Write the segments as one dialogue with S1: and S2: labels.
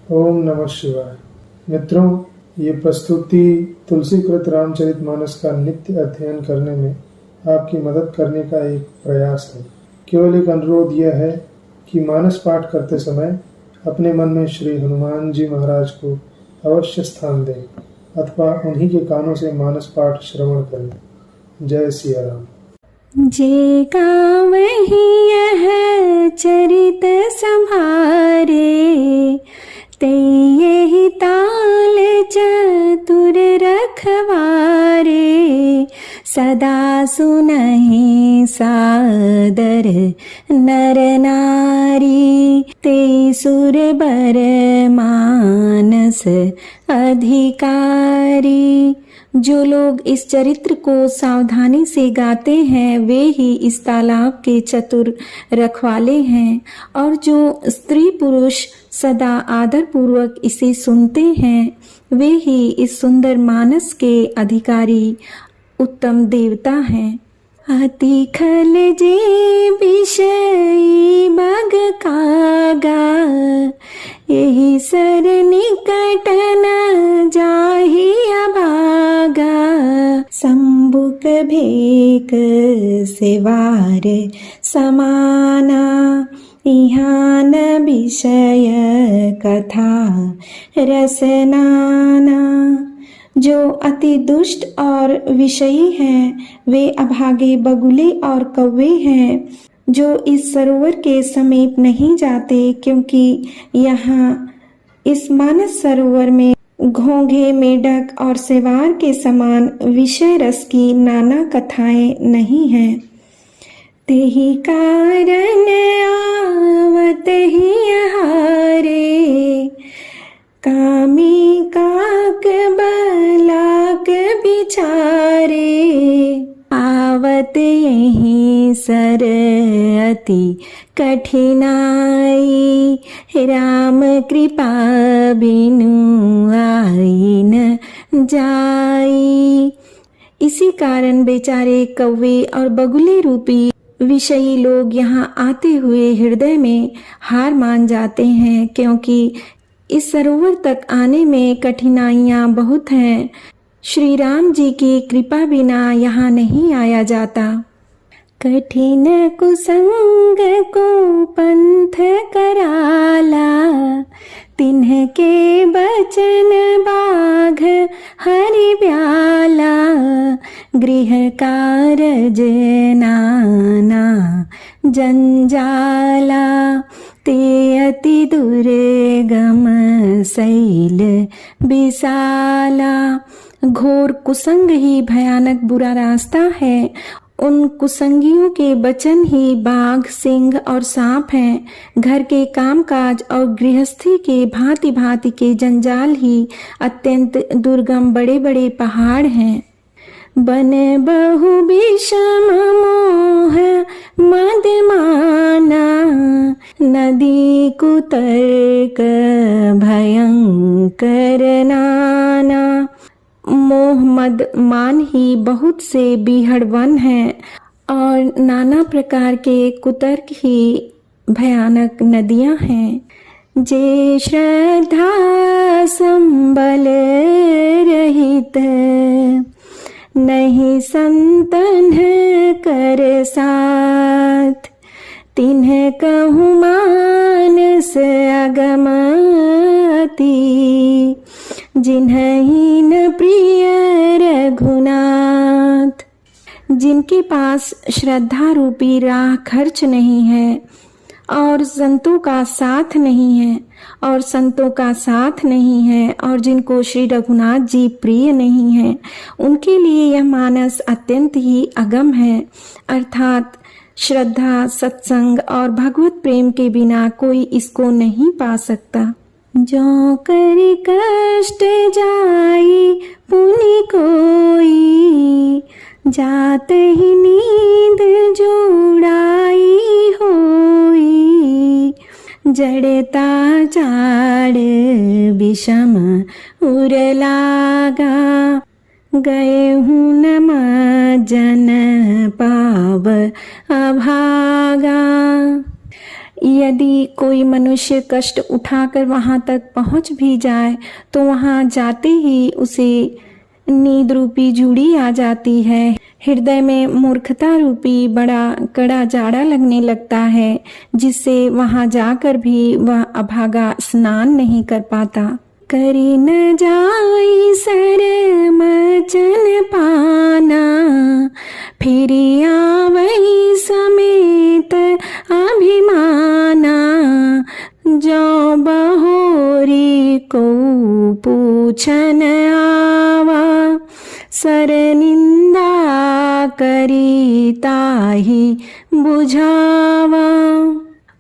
S1: ओम नमः शिवाय। मित्रों, ये प्रस्तुति तुलसीकृत रामचरितमानस का नित्य अध्ययन करने में आपकी मदद करने का एक प्रयास है। केवल एक अनुरोध यह है कि मानस पाठ करते समय अपने मन में श्री हनुमान जी महाराज को अवश्य स्थान दें अथवा उन्हीं के कानों से मानस पाठ श्रवण करें। जय सिया राम।
S2: जे गावहि यह चरित संभारे, तेहि ताल चतुर रखवारे। सदा सुनहि सादर नर नारी, ते सुर बर मानस अधिकारी। जो लोग इस चरित्र को सावधानी से गाते हैं वे ही इस तालाब के चतुर रखवाले हैं, और जो स्त्री पुरुष सदा आदर पूर्वक इसे सुनते हैं वे ही इस सुंदर मानस के अधिकारी उत्तम देवता हैं। अति खल जे विषयी बग कागा, यही सर निकट न जाहि अभागा। संबुक भेक सेवार समाना, इहाँ न विषय कथा रसनाना। जो अति दुष्ट और विषयी हैं वे अभागे बगुले और कौवे हैं, जो इस सरोवर के समीप नहीं जाते, क्योंकि यहाँ इस मानस सरोवर में घोंघे, मेढक और सेवार के समान विषय रस की नाना कथाएं नहीं हैं। तेहि कारण आवत ही हारे, कामी काक बलाक बिचारे। आवत यही सर अति कठिनाई, राम कृपा बिनु आई न जाई। इसी कारण बेचारे कौवे और बगुले रूपी विषयी लोग यहाँ आते हुए हृदय में हार मान जाते हैं, क्योंकि इस सरोवर तक आने में कठिनाइयाँ बहुत हैं। श्री राम जी की कृपा बिना यहाँ नहीं आया जाता। कठिन कुसंग को पंथ कराला, तिन्ह के बचन बाघ हरि ब्याला। गृह कारज नाना जंजाला, ते अति दुर्गम शैल विशाला। घोर कुसंग ही भयानक बुरा रास्ता है। उन कुसंगियों के बचन ही बाघ, सिंह और सांप हैं। घर के कामकाज और गृहस्थी के भांति भांति के जंजाल ही अत्यंत दुर्गम बड़े बड़े पहाड़ हैं। बन बहु विषम मोह मदमाना, नदी कुतर्क भयंकर नाना। मोह मद मान ही बहुत से बीहड़ वन हैं, और नाना प्रकार के कुतर्क ही भयानक नदियां हैं। जे श्रद्धा संबल रहित, नहीं संतन कर साथ। तिन्ह कहूँ मानस अगमति, जिन्हीं न प्रिय रघुनाथ। जिनके पास श्रद्धा रूपी राह खर्च नहीं है, और संतों का साथ नहीं है, और संतों का साथ नहीं है, और जिनको श्री रघुनाथ जी प्रिय नहीं है, उनके लिए यह मानस अत्यंत ही अगम है। अर्थात श्रद्धा, सत्संग और भगवत प्रेम के बिना कोई इसको नहीं पा सकता। जो कर कष्ट जाई पुनि कोई, जात ही नींद जोड़ाई होई। जड़ता जाड़ विषम उर लागा, गए हूँ न जन पाव अभागा। यदि कोई मनुष्य कष्ट उठाकर वहां तक पहुंच भी जाए तो वहां जाते ही उसे नींद रूपी जूड़ी आ जाती है। हृदय में मूर्खता रूपी बड़ा कड़ा जाड़ा लगने लगता है, जिससे वहां जाकर भी वह अभागा स्नान नहीं कर पाता। करी न जाई सर मचन पाना, फिर आवई समेत अभिमाना। जो बहोरी को पूछन आवा, सर निंदा करी ताही बुझावा।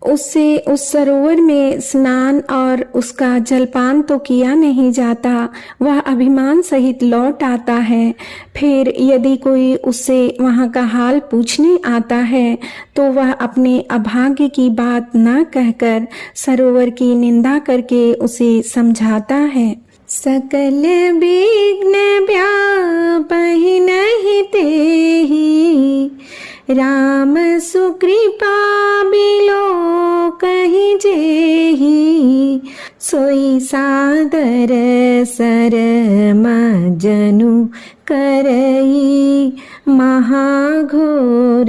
S2: उससे उस सरोवर में स्नान और उसका जलपान तो किया नहीं जाता, वह अभिमान सहित लौट आता है। फिर यदि कोई उससे वहाँ का हाल पूछने आता है तो वह अपने अभाग्य की बात न कहकर सरोवर की निंदा करके उसे समझाता है। सकल विघ्न व्यापहि नहीं तेहि, राम सुकृपा बिलो कहि जेहि। सोई सादर सरम जनु करई, महाघोर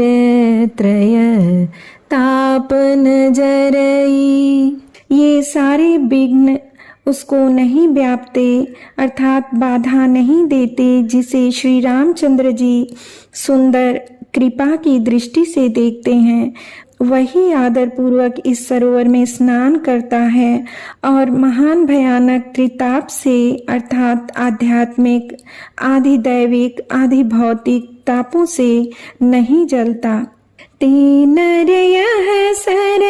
S2: त्रय ताप न जरई। ये सारे विघ्न उसको नहीं व्यापते, अर्थात बाधा नहीं देते, जिसे श्री रामचंद्र जी सुंदर कृपा की दृष्टि से देखते हैं। वही आदर पूर्वक इस सरोवर में स्नान करता है और महान भयानक त्रिताप से, अर्थात आध्यात्मिक, आधि दैविक, आधि भौतिक तापों से नहीं जलता। तीन यह सर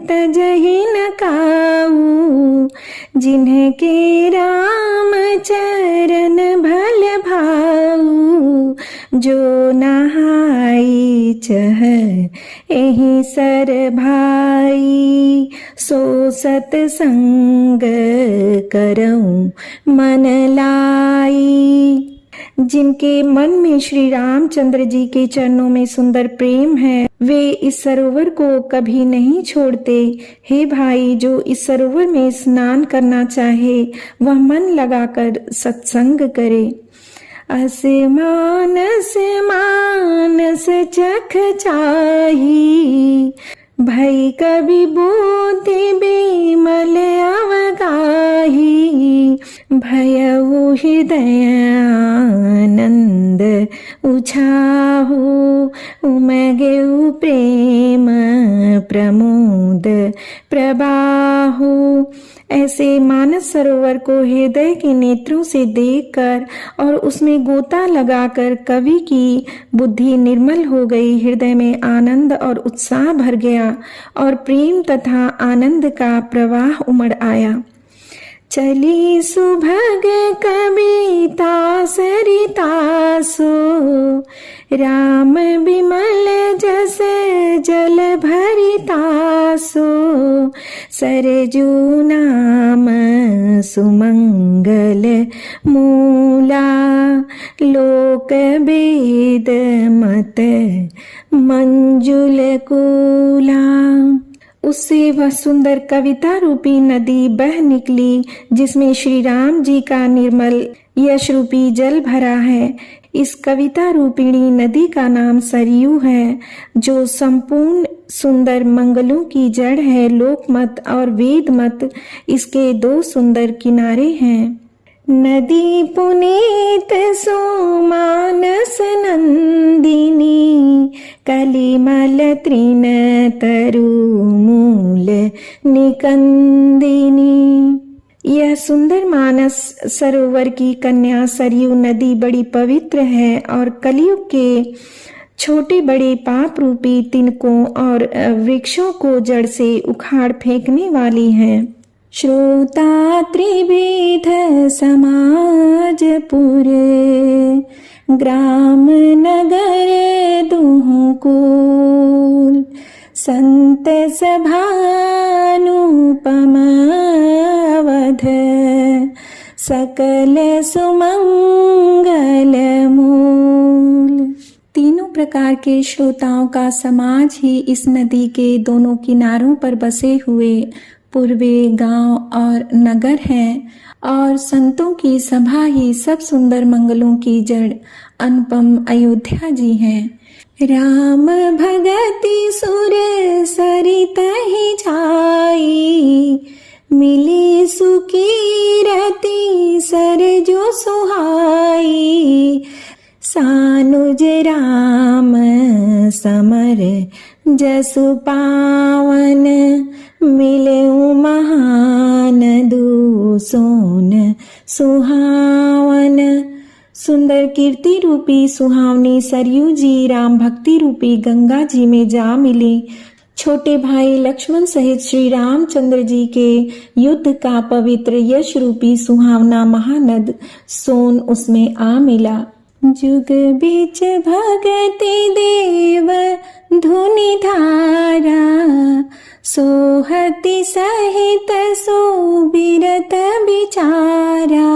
S2: तजहि न काऊ, जिनके राम चरण भल भाऊ। जो नहाई चह एहि सर भाई, सो सतसंग करऊं मन लाई। जिनके मन में श्री रामचंद्र जी के चरणों में सुंदर प्रेम है, वे इस सरोवर को कभी नहीं छोड़ते। हे भाई, जो इस सरोवर में स्नान करना चाहे वह मन लगाकर सत्संग करे। अस मानस मानस चख चाही, भई कवि बोति बिमल अवगाही। भयउ हृदय आनंद उछाहु, उमगेउ प्रेम प्रमोद प्रबाहु। ऐसे मानस सरोवर को हृदय के नेत्रों से देखकर और उसमें गोता लगाकर कवि की बुद्धि निर्मल हो गई, हृदय में आनंद और उत्साह भर गया और प्रेम तथा आनंद का प्रवाह उमड़ आया। चली सुभग कविता सरितासो, राम बिमल जस जल भरितासो। सरजू नाम सुमंगल मूला, लोक वेद मत मंजुल कूला। उससे वह सुंदर कविता रूपी नदी बह निकली, जिसमें श्री राम जी का निर्मल यश रूपी जल भरा है। इस कविता रूपिणी नदी का नाम सरयू है, जो संपूर्ण सुंदर मंगलों की जड़ है। लोकमत और वेद मत इसके दो सुंदर किनारे हैं। नदी पुनीत सुमानस नंदिनी, कलिमल तृण तरु मूल निकंदिनी। यह सुंदर मानस सरोवर की कन्या सरयू नदी बड़ी पवित्र है और कलयुग के छोटे बड़े पाप रूपी तिनकों और वृक्षों को जड़ से उखाड़ फेंकने वाली है। श्रोता त्रिविध समाजपुर, ग्राम नगर दुहु कुल। संत सभानुपम अवध, सकल सुमंगल मूल। तीनों प्रकार के श्रोताओं का समाज ही इस नदी के दोनों किनारों पर बसे हुए पूर्वे गांव और नगर हैं और संतों की सभा ही सब सुंदर मंगलों की जड़ अनुपम अयोध्या जी हैं। राम भगति सुर सरित ही जाई, मिली सुकीरति सर जो सुहाई, सानुज राम समर जसु पावन, मिले महान दूसोन सुहावन। सुंदर कीर्ति रूपी सुहावनी सरयू जी राम भक्ति रूपी गंगा जी में जा मिली। छोटे भाई लक्ष्मण सहित श्री रामचंद्र जी के युद्ध का पवित्र यश रूपी सुहावना महानद सोन उसमें आ मिला। जुग बीच भगति देव धुनि धारा, सोहति सहित सोबिरत बिचारा,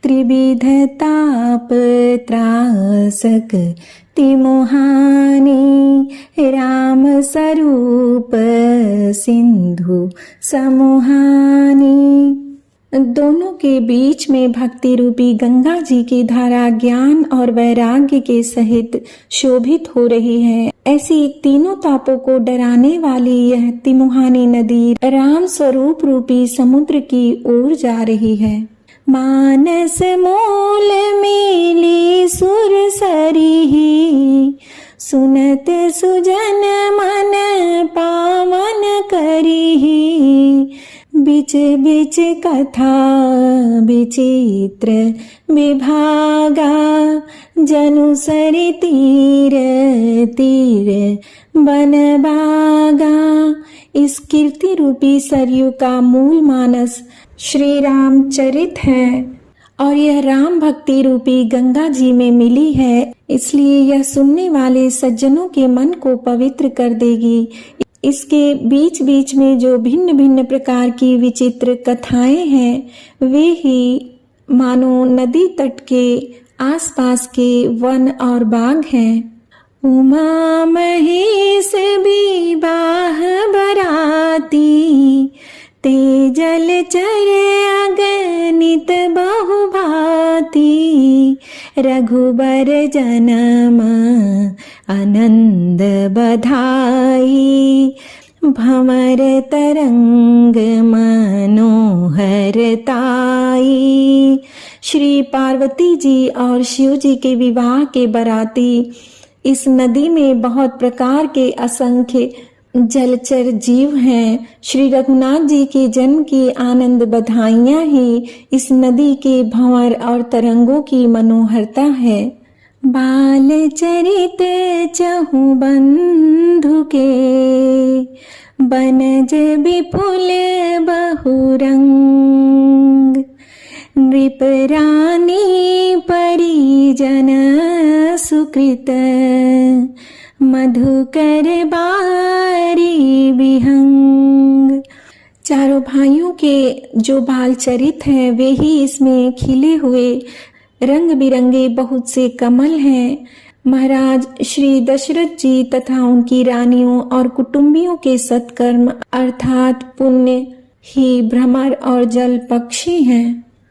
S2: त्रिविध ताप त्रासक तिमुहानी, राम स्वरूप सिंधु समुहानी। दोनों के बीच में भक्ति रूपी गंगा जी की धारा ज्ञान और वैराग्य के सहित शोभित हो रही है। ऐसी तीनों तापों को डराने वाली यह तिमुहानी नदी राम स्वरूप रूपी समुद्र की ओर जा रही है। मानस मूल मिली सुर सरिही, सुनत सुजन मन पावन करिही, बिच बिच कथा विचित्र विभागा, जनु सरि तीर तीर बन बागा। इस कीर्ति रूपी सरयू का मूल मानस श्री रामचरित है और यह राम भक्ति रूपी गंगा जी में मिली है, इसलिए यह सुनने वाले सज्जनों के मन को पवित्र कर देगी। इसके बीच बीच में जो भिन्न भिन्न प्रकार की विचित्र कथाएं हैं वे ही मानो नदी तट के आसपास के वन और बाग हैं। उमा महेश विवाह बराती, ते जल चर अगणित बहुभांति, रघुबर जन्म आनंद बधाई, भंवर तरंग मनोहरताई। श्री पार्वती जी और शिव जी के विवाह के बराती इस नदी में बहुत प्रकार के असंख्य जलचर जीव हैं। श्री रघुनाथ जी के जन्म की आनंद बधाइयां ही इस नदी के भंवर और तरंगों की मनोहरता है। बाल चरित चहु बंधु के, बनज विपुल बहुरंग, नृप रानी परिजन सुकृत, मधुकर बारी विहंग। चारों भाइयों के जो बाल चरित हैं वे ही इसमें खिले हुए रंग बिरंगे बहुत से कमल हैं। महाराज श्री दशरथ जी तथा उनकी रानियों और कुटुंबियों के सत्कर्म अर्थात पुण्य ही भ्रमर और जल पक्षी हैं।